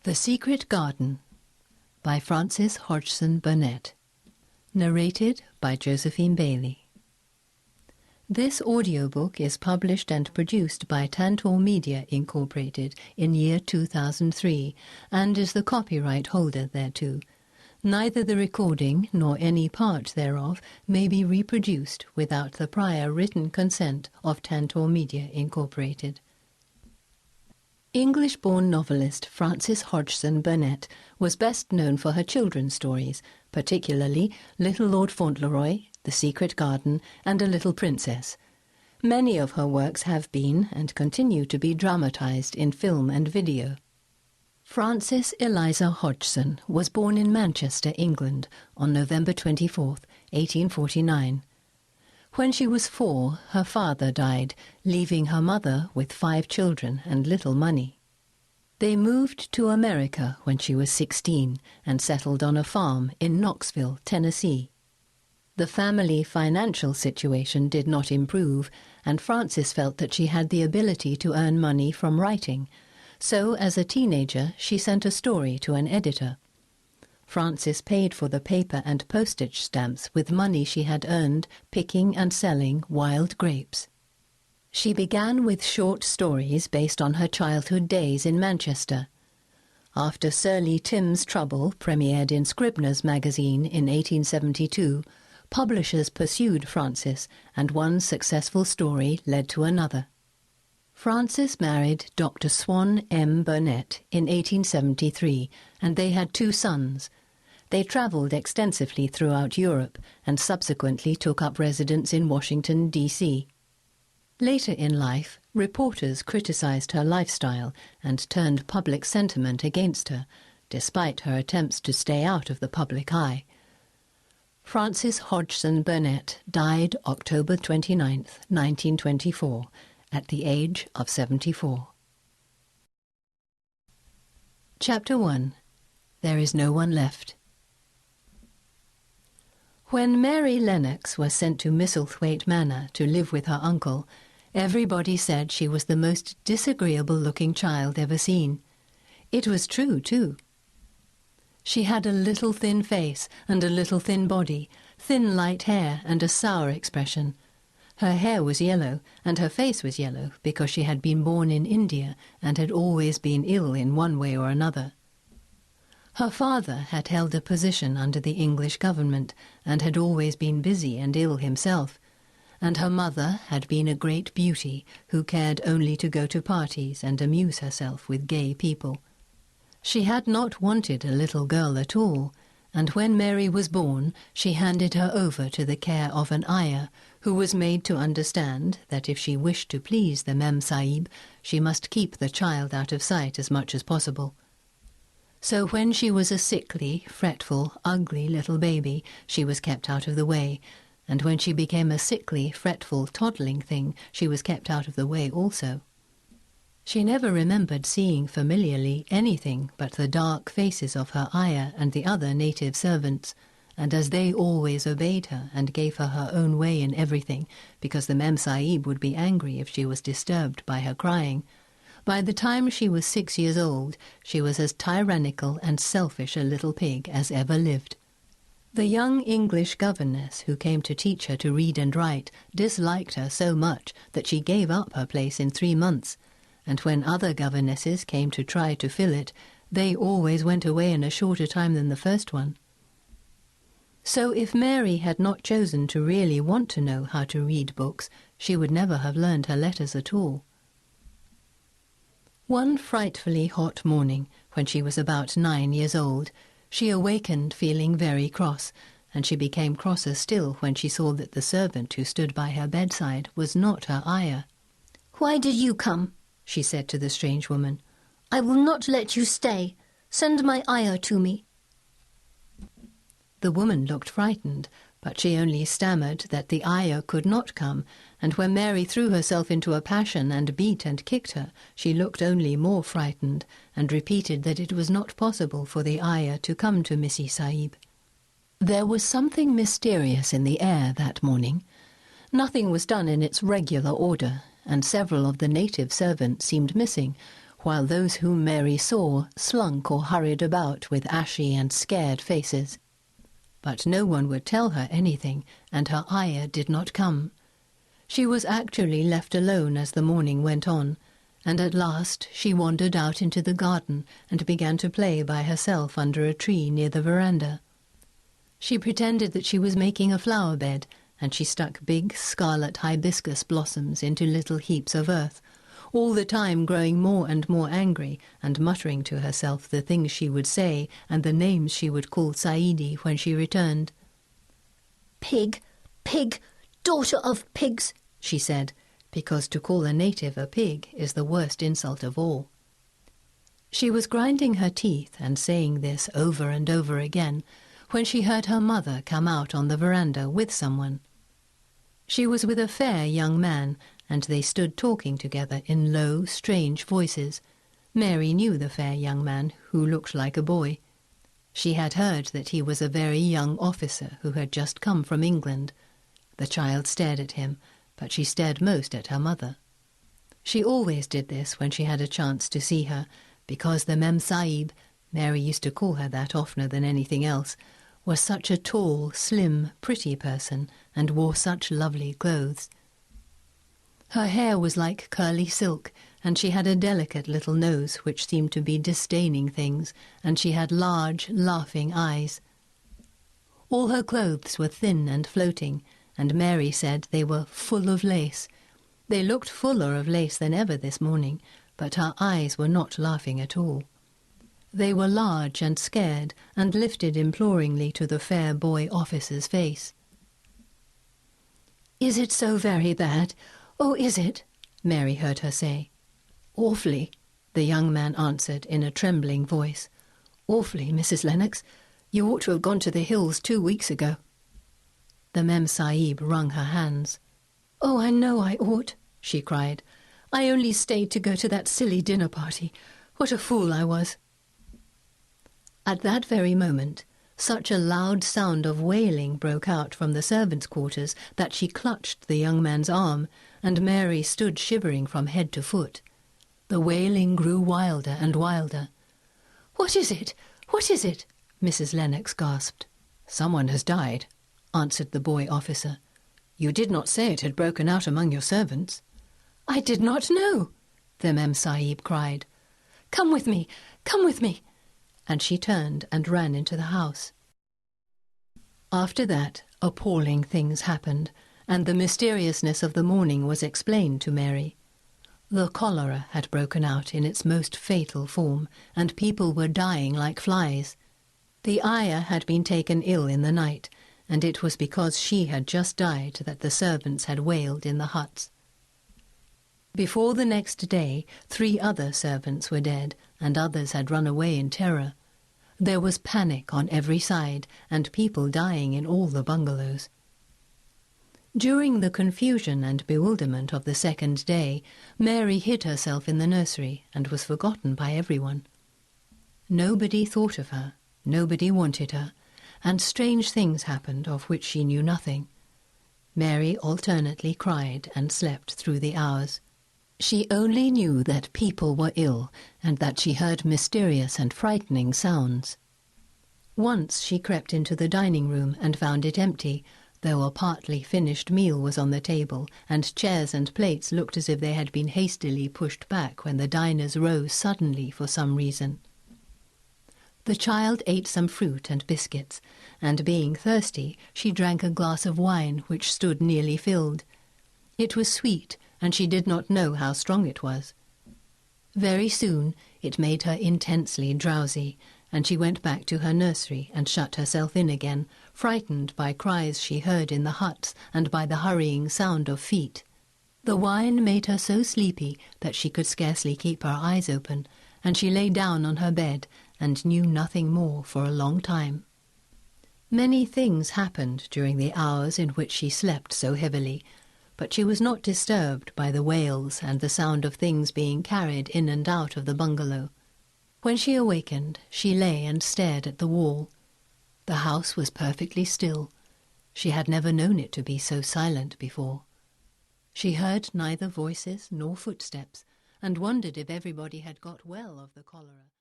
The Secret Garden by Frances Hodgson Burnett. Narrated by Josephine Bailey. This audiobook is published and produced by Tantor Media Incorporated in year 2003 and is the copyright holder thereto. Neither the recording nor any part thereof may be reproduced without the prior written consent of Tantor Media Incorporated. English-born novelist Frances Hodgson Burnett was best known for her children's stories, particularly Little Lord Fauntleroy, The Secret Garden, and A Little Princess. Many of her works have been and continue to be dramatised in film and video. Frances Eliza Hodgson was born in Manchester, England, on November 24, 1849. When she was 4, her father died, leaving her mother with 5 children and little money. They moved to America when she was 16 and settled on a farm in Knoxville, Tennessee. The family financial situation did not improve, and Frances felt that she had the ability to earn money from writing. So, as a teenager, she sent a story to an editor. Frances paid for the paper and postage stamps with money she had earned picking and selling wild grapes. She began with short stories based on her childhood days in Manchester. After Surly Tim's Trouble premiered in Scribner's magazine in 1872, publishers pursued Frances, and one successful story led to another. Frances married Dr. Swan M. Burnett in 1873, and they had 2 sons. They travelled extensively throughout Europe and subsequently took up residence in Washington, D.C. Later in life, reporters criticised her lifestyle and turned public sentiment against her, despite her attempts to stay out of the public eye. Frances Hodgson Burnett died October 29, 1924, at the age of 74. Chapter 1. There is no one left. When Mary Lennox was sent to Misselthwaite Manor to live with her uncle, everybody said she was the most disagreeable-looking child ever seen. It was true, too. She had a little thin face and a little thin body, thin light hair and a sour expression. Her hair was yellow, and her face was yellow because she had been born in India and had always been ill in one way or another. Her father had held a position under the English government and had always been busy and ill himself, and her mother had been a great beauty who cared only to go to parties and amuse herself with gay people. She had not wanted a little girl at all, and when Mary was born she handed her over to the care of an ayah, who was made to understand that if she wished to please the Mem Sahib, she must keep the child out of sight as much as possible. So when she was a sickly, fretful, ugly little baby, she was kept out of the way, and when she became a sickly, fretful, toddling thing, she was kept out of the way also. She never remembered seeing familiarly anything but the dark faces of her ayah and the other native servants, and as they always obeyed her and gave her her own way in everything, because the Mem Sahib would be angry if she was disturbed by her crying, by the time she was 6 years old, she was as tyrannical and selfish a little pig as ever lived. The young English governess who came to teach her to read and write disliked her so much that she gave up her place in 3 months, and when other governesses came to try to fill it, they always went away in a shorter time than the first one. So if Mary had not chosen to really want to know how to read books, she would never have learned her letters at all. One frightfully hot morning, when she was about 9 years old, she awakened feeling very cross, and she became crosser still when she saw that the servant who stood by her bedside was not her ayah. "Why did you come?" she said to the strange woman. "I will not let you stay. Send my ayah to me." The woman looked frightened, but she only stammered that the ayah could not come, and when Mary threw herself into a passion and beat and kicked her, she looked only more frightened, and repeated that it was not possible for the ayah to come to Missy Sahib. There was something mysterious in the air that morning. Nothing was done in its regular order, and several of the native servants seemed missing, while those whom Mary saw slunk or hurried about with ashy and scared faces. But no one would tell her anything, and her ayah did not come. She was actually left alone as the morning went on, and at last she wandered out into the garden and began to play by herself under a tree near the veranda. She pretended that she was making a flower bed, and she stuck big scarlet hibiscus blossoms into little heaps of earth, all the time growing more and more angry and muttering to herself the things she would say and the names she would call Saidi when she returned. "Pig, pig, daughter of pigs," she said, because to call a native a pig is the worst insult of all. She was grinding her teeth and saying this over and over again when she heard her mother come out on the veranda with someone. She was with a fair young man, and they stood talking together in low, strange voices. Mary knew the fair young man, who looked like a boy. She had heard that he was a very young officer who had just come from England. The child stared at him, but she stared most at her mother. She always did this when she had a chance to see her, because the Mem Sahib, Mary used to call her that oftener than anything else, was such a tall, slim, pretty person and wore such lovely clothes. Her hair was like curly silk, and she had a delicate little nose which seemed to be disdaining things, and she had large, laughing eyes. All her clothes were thin and floating, and Mary said they were full of lace. They looked fuller of lace than ever this morning, but her eyes were not laughing at all. They were large and scared, and lifted imploringly to the fair boy officer's face. "Is it so very bad? Oh, is it?" Mary heard her say. "Awfully," the young man answered in a trembling voice. "Awfully, Mrs. Lennox. You ought to have gone to the hills 2 weeks ago." The Mem Sahib wrung her hands. "Oh, I know I ought," she cried. "I only stayed to go to that silly dinner party. What a fool I was." At that very moment, such a loud sound of wailing broke out from the servants' quarters that she clutched the young man's arm, and Mary stood shivering from head to foot. The wailing grew wilder and wilder. "What is it? What is it?" Mrs. Lennox gasped. "Someone has died," answered the boy officer. "You did not say it had broken out among your servants." "I did not know," the Mem Sahib cried. "Come with me, come with me." And she turned and ran into the house. After that, appalling things happened, and the mysteriousness of the morning was explained to Mary. The cholera had broken out in its most fatal form, and people were dying like flies. The ayah had been taken ill in the night, and it was because she had just died that the servants had wailed in the huts. Before the next day, 3 other servants were dead, and others had run away in terror. There was panic on every side, and people dying in all the bungalows. During the confusion and bewilderment of the second day, Mary hid herself in the nursery and was forgotten by everyone. Nobody thought of her, nobody wanted her, and strange things happened of which she knew nothing. Mary alternately cried and slept through the hours. She only knew that people were ill, and that she heard mysterious and frightening sounds. Once she crept into the dining room and found it empty, though a partly finished meal was on the table, and chairs and plates looked as if they had been hastily pushed back when the diners rose suddenly for some reason. The child ate some fruit and biscuits, and being thirsty, she drank a glass of wine which stood nearly filled. It was sweet, and she did not know how strong it was. Very soon it made her intensely drowsy, and she went back to her nursery and shut herself in again, frightened by cries she heard in the huts and by the hurrying sound of feet. The wine made her so sleepy that she could scarcely keep her eyes open, and she lay down on her bed and knew nothing more for a long time. Many things happened during the hours in which she slept so heavily, but she was not disturbed by the wails and the sound of things being carried in and out of the bungalow. When she awakened, she lay and stared at the wall. The house was perfectly still. She had never known it to be so silent before. She heard neither voices nor footsteps, and wondered if everybody had got well of the cholera.